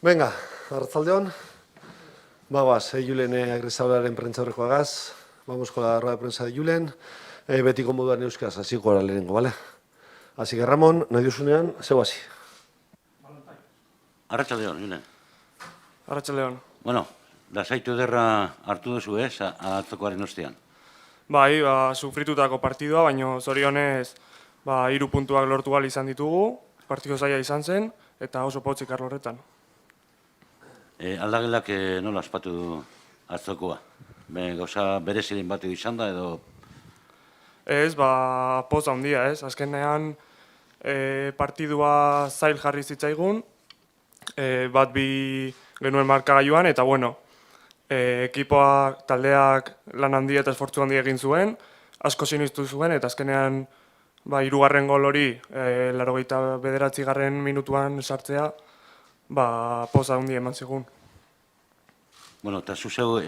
Venga, arratzaldeon. Vamos, Julen Agrizaularen prentzaurrekoagaz. Vamos con la rueda de prensa de Julen. Betiko moduan euskaz, hasiko gara lehenengo, bale? Así que Ramon, nahi duzunean, zeu hasi. Arratsaldeon, Julen. Arratsaldeon. Bueno, lasaitu ederra hartu duzu, atzokoaren ostean. Bai, sufritutako partidua, baina zorionez 3 puntuak lortu ahal izan ditugu, partido zaila izan zen, eta oso potzik arlo horretan. Aldagelak nola aspatu du atzokoa? Gauza bereziren bat izan da edo... Ez, poza handia, ez? Azkenean partidua zail jarri zitzaigun, bat bi genuen markagailuan, eta bueno, ekipoak, taldeak lan handia eta esfortzu handia egin zuen, asko sinistu zuen, eta azkenean 3. gol hori 89. minutuan sartzea, poza handia eman zigun. Bueno, eta zuzeu,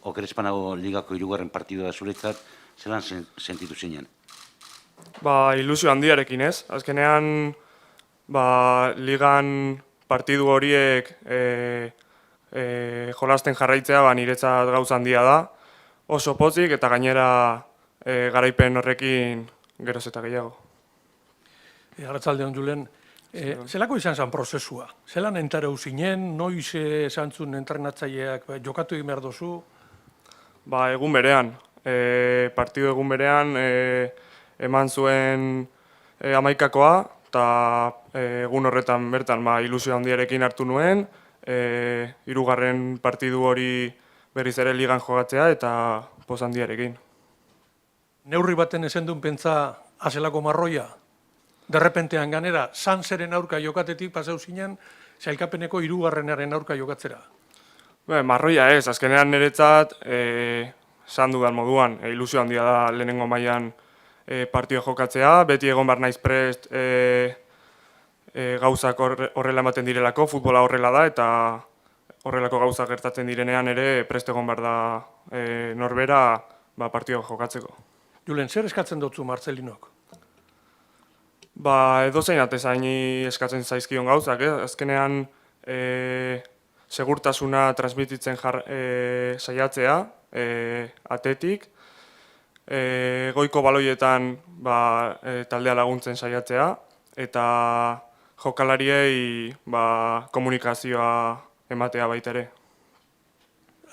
okerezpanago ligako 3. partidua zuretzat, zelan sentitu zinen? Ilusio handiarekin, ez? Azkenean, ligan partidu horiek jolasten jarraitzea niretzat gauza handia da. Oso potzik eta gainera garaipen horrekin geroz eta gehiago. Arratsaldeon, Julen. Zelako izan zen prozesua? Zelan entareu zinen, noiz esan zuen entrenatzaileak jokatu egin behar dozu? Egun berean. Partidu egun berean eman zuen 11koa, eta egun horretan bertan ilusio handiarekin hartu nuen, 3. partidu hori berriz ere ligan jogatzea eta poz handiarekin. Neurri baten ezen duen pentsa azelako marroia? Derrepentean ganera, Sanzeren aurka jokatetik pasau zinen, zailkapeneko 3. aurka jokatzera? Marroia ez, azkenean niretzat esan dudan moduan, ilusio handia da lehenengo mailan partidua jokatzea, beti egon behar naiz prest gauzak horrela ematen direlako, futbola horrela da, eta horrelako gauzak gertatzen direnean ere prest egon behar da norbera partidua jokatzeko. Julen, zer eskatzen dutzu Marcelinok? Edozein atezaini eskatzen zaizkion gauzak, azkenean segurtasuna transmititzen saiatzea atetik, goiko baloietan taldea laguntzen saiatzea, eta jokalariei komunikazioa ematea baita ere.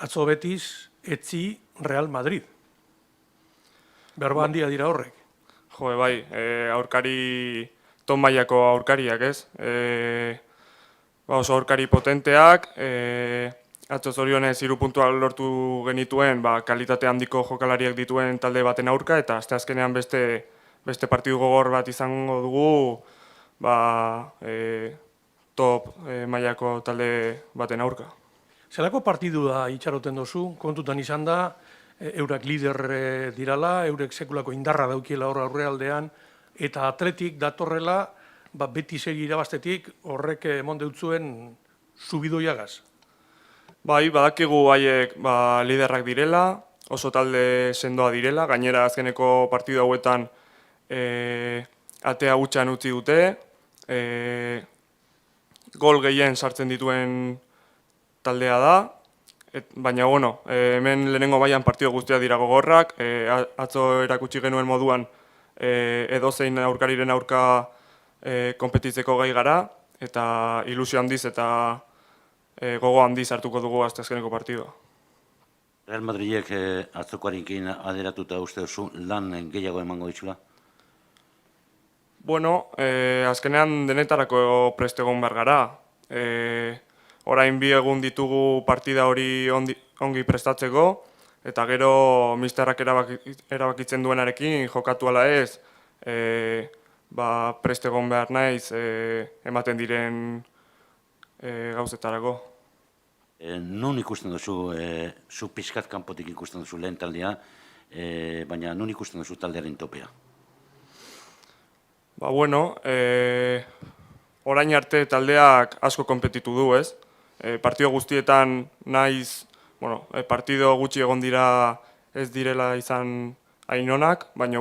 Atzo Betis, etzi Real Madrid. Berba handia dira horrek. Jo, bai, aurkari ton mailako aurkariak, ez? Oso aurkari potenteak, atzo zorionez 3 puntuak lortu genituen kalitate handiko jokalariak dituen talde baten aurka, eta asteazkenean beste partidu gogor bat izango dugu top mailako talde baten aurka. Zelako partidua itxaroten dozu, kontutan izan da, eurak lider dirala, eurek sekulako indarra daukiela hor aurrealdean, eta atletik datorrela, Betiseri irabaztetik horrek emon deutzuen subidoiagaz. Badakigu haiek liderrak direla, oso talde sendoa direla, gainera azkeneko partidu hauetan atea hutsan utzi dute, gol gehien sartzen dituen taldea da, baina hemen lehenengo mailan partidu guztiak dira gogorrak, atzo erakutsi genuen moduan edozein aurkariren aurka konpetitzeko gai gara, eta ilusio handiz eta gogo handiz hartuko dugu asteazkeneko partidua. Real Madridek atzokoarekin alderatuta uste duzu lan gehiago emango ditzula? Azkenean denetarako prest egon behar gara. Orain 2 egun ditugu partida hori ongi prestatzeko, eta gero misterrak erabakitzen duenarekin jokatu ala ez, prest egon behar naiz ematen diren gauzetarako. Nun ikusten duzu, zu pixkat kanpotik ikusten duzu lehen taldea, baina nun ikusten duzu taldearen topea? Orain arte taldeak asko konpetitu du, ez? Partido guztietan naiz, partido gutxi egon dira ez direla izan hain onak, baina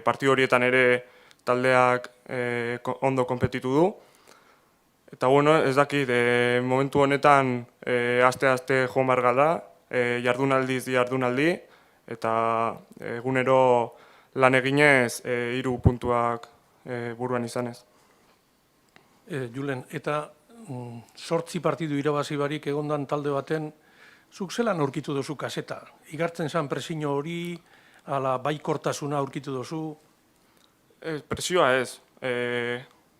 partido horietan ere taldeak ondo konpetitu du. Eta bueno, ez dakit, momentu honetan aste joan behar gara, jardunaldiz jardunaldi, eta egunero lan eginez 3 puntuak buruan izanez. Julen, eta 8 partidu irabazi barik egondan talde baten, zuk zelan aurkitu duzu kaseta? Igartzen zan presio hori, ala baikortasuna aurkitu duzu? Presioa ez.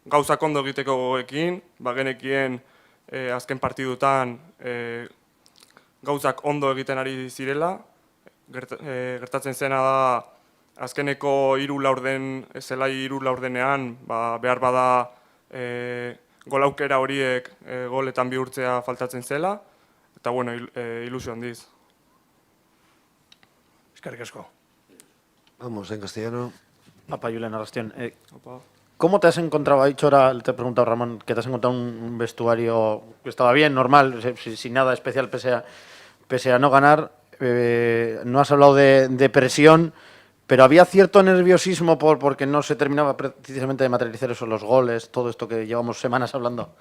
Gauzak ondo egiteko gogoekin, bagenekien azken partidutan gauzak ondo egiten ari zirela. Gertatzen zena da, azkeneko 3 laurden, zelai 3 laurdenean, behar bada gol aukera horiek goletan bihurtzea faltatzen zela, eta bueno, ilusio handiz. Eskerrik asko. Vamos, en castellano. Apa, Julen, arrastión. Opa. ¿Cómo te has encontrado? Ha dicho ahora, te he preguntado, Ramón, que te has encontrado un vestuario que estaba bien, normal, sin nada especial, pese a no ganar. No has hablado de presión, pero había cierto nerviosismo porque no se terminaba precisamente de materializar eso, los goles, todo esto que llevamos semanas hablando.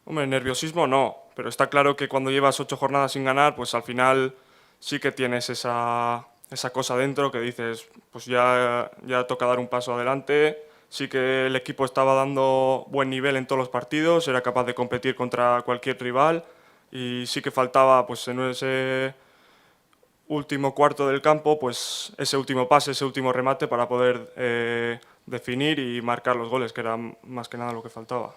Hombre, nerviosismo no, pero está claro que cuando llevas 8 jornadas sin ganar, pues al final sí que tienes esa cosa dentro que dices, pues ya toca dar un paso adelante. Sí que el equipo estaba dando buen nivel en todos los partidos, era capaz de competir contra cualquier rival y sí que faltaba pues en ese último cuarto del campo pues ese último pase, ese último remate para poder definir y marcar los goles, que era más que nada lo que faltaba.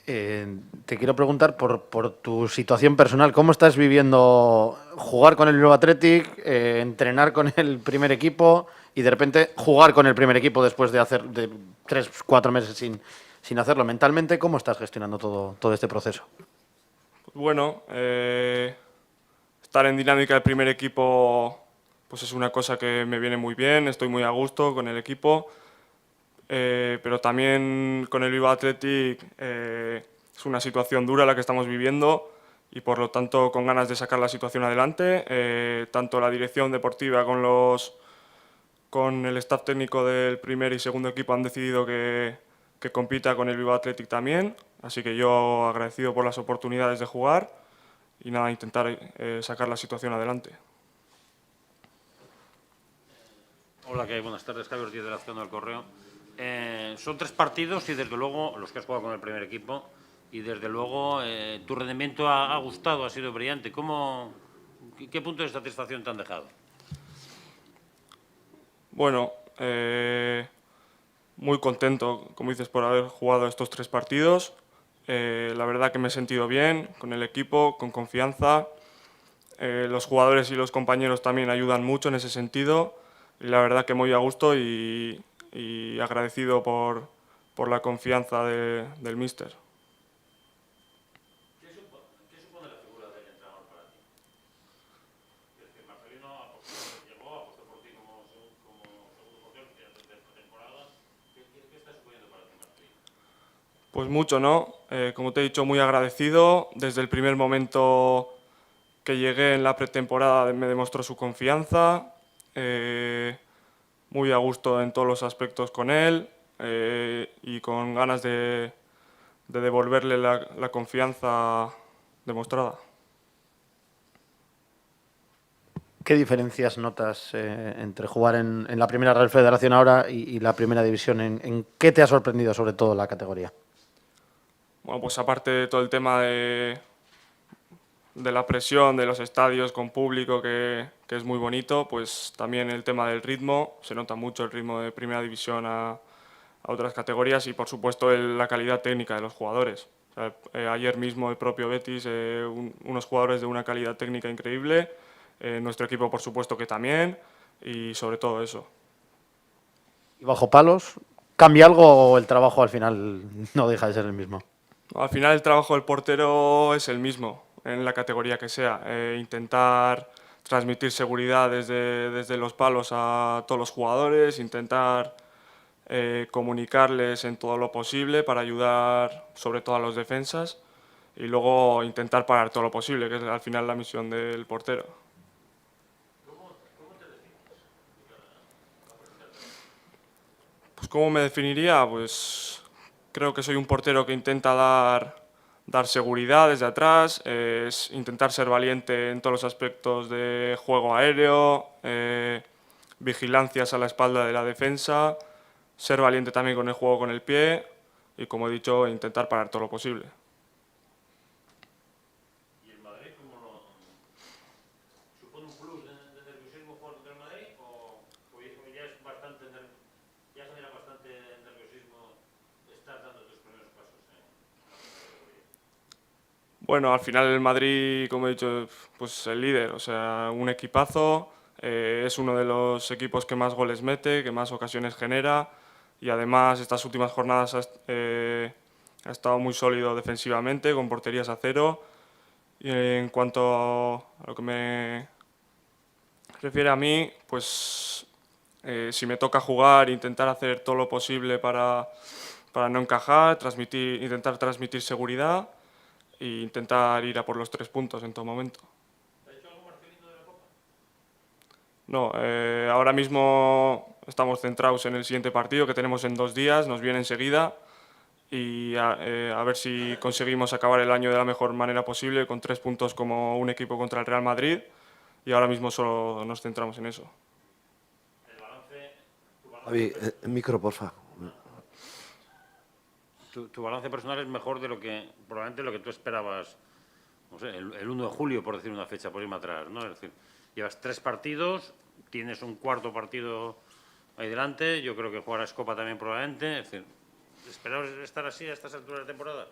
Te quiero preguntar por tu situación personal. ¿Cómo estás viviendo jugar con el Bilbao Athletic, entrenar con el primer equipo y de repente jugar con el primer equipo después de hacer 3-4 meses sin hacerlo? Mentalmente, ¿cómo estás gestionando todo este proceso? Bueno, estar en dinámica del primer equipo pues es una cosa que me viene muy bien, estoy muy a gusto con el equipo. Pero también con el Bilbao Athletic es una situación dura la que estamos viviendo y por lo tanto con ganas de sacar la situación adelante. Tanto la dirección deportiva con el staff técnico del primer y segundo equipo han decidido que compita con el Bilbao Athletic también, así que yo agradecido por las oportunidades de jugar y nada, intentar sacar la situación adelante. Hola, ¿qué hay? Buenas tardes, Javier Ortiz de la Acción del Correo. Son 3 partidos y desde luego los que has jugado con el primer equipo y desde luego tu rendimiento ha gustado, ha sido brillante. ¿Qué punto de satisfacción te han dejado? Bueno, muy contento, como dices, por haber jugado estos 3 partidos. La verdad que me he sentido bien con el equipo, con confianza. Los jugadores y los compañeros también ayudan mucho en ese sentido. Y la verdad que muy a gusto y agradecido por la confianza del míster. ¿Qué supone la figura del entrenador para ti? Es que Marcelino llegó, apostó por ti como segundo portero antes de esta temporada. ¿Qué está suponiendo para ti, Marcelino? Pues mucho, ¿no? Como te he dicho, muy agradecido. Desde el primer momento que llegué en la pretemporada me demostró su confianza. Muy a gusto en todos los aspectos con él y con ganas de devolverle la confianza demostrada. ¿Qué diferencias notas entre jugar en la primera Real Federación ahora y la primera división? ¿En qué te ha sorprendido sobre todo la categoría? Bueno, pues aparte de todo el tema de la presión de los estadios con público, que es muy bonito, pues también el tema del ritmo, se nota mucho el ritmo de primera división a otras categorías y por supuesto la calidad técnica de los jugadores. O sea, ayer mismo el propio Betis, unos jugadores de una calidad técnica increíble, nuestro equipo por supuesto que también y sobre todo eso. ¿Y bajo palos? ¿Cambia algo o el trabajo al final no deja de ser el mismo? Al final el trabajo del portero es el mismo, en la categoría que sea. Intentar transmitir seguridad desde los palos a todos los jugadores, intentar comunicarles en todo lo posible para ayudar sobre todo a los defensas y luego intentar parar todo lo posible, que es al final la misión del portero. ¿Cómo te defines? ¿cómo me definiría? Pues creo que soy un portero que intenta dar seguridad desde atrás, es intentar ser valiente en todos los aspectos de juego aéreo, vigilancias a la espalda de la defensa, ser valiente también con el juego con el pie y, como he dicho, intentar parar todo lo posible. ¿Y el Madrid cómo lo supone un plus de nerviosismo jugar contra el Madrid o ya es bastante ya genera bastante nerviosismo estar dando tus primeros pasos en la categoría? Bueno, al final el Madrid, como he dicho, pues el líder, o sea, un equipazo, es uno de los equipos que más goles mete, que más ocasiones genera y además estas últimas jornadas ha estado muy sólido defensivamente, con porterías a cero. Y en cuanto a lo que me refiere a mí, pues si me toca jugar, intentar hacer todo lo posible para no encajar, intentar transmitir seguridad e intentar ir a por los 3 puntos en todo momento. ¿Te ha hecho algo Marcelino de la Copa? No, ahora mismo estamos centrados en el siguiente partido que tenemos en 2 días, nos viene enseguida y a ver si conseguimos acabar el año de la mejor manera posible con 3 puntos como un equipo contra el Real Madrid y ahora mismo solo nos centramos en eso. El balance, Javi, micro, porfa. tu balance personal es mejor de lo que probablemente lo que tú esperabas, no sé, el 1 de julio, por decir una fecha, por irme atrás, ¿no? Es decir, llevas 3 partidos, tienes un cuarto partido ahí delante, yo creo que jugarás Copa también probablemente, es decir, ¿esperabas estar así a estas alturas de temporada?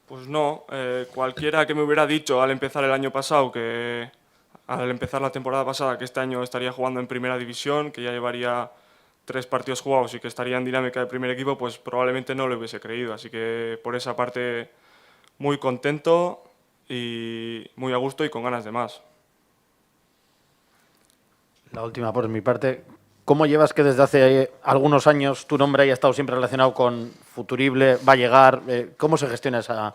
Pues no, cualquiera que me hubiera dicho al empezar el año pasado al empezar la temporada pasada que este año estaría jugando en primera división, que ya llevaría 3 partidos jugados y que estaría en dinámica de primer equipo, pues probablemente no lo hubiese creído. Así que por esa parte muy contento y muy a gusto y con ganas de más. La última por mi parte. ¿Cómo llevas que desde hace algunos años tu nombre haya estado siempre relacionado con Futurible, va a llegar? ¿Cómo se gestiona esa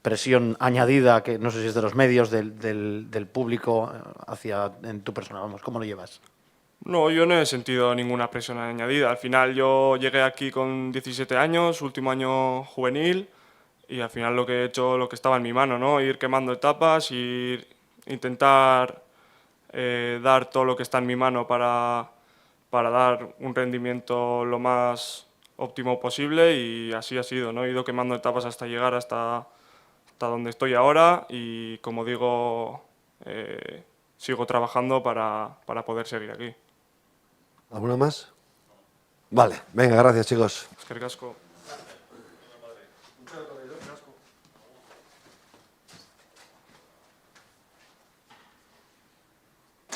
presión añadida, que no sé si es de los medios, del público, en tu persona? Vamos, ¿cómo lo llevas? No, yo no he sentido ninguna presión añadida. Al final yo llegué aquí con 17 años, último año juvenil, y al final lo que he hecho, lo que estaba en mi mano, ¿no? Ir quemando etapas, intentar dar todo lo que está en mi mano para dar un rendimiento lo más óptimo posible y así ha sido, ¿no? He ido quemando etapas hasta llegar hasta donde estoy ahora y, como digo, sigo trabajando para poder seguir aquí. ¿Alguna más? Vale, venga, gracias chicos. Eskerrik asko.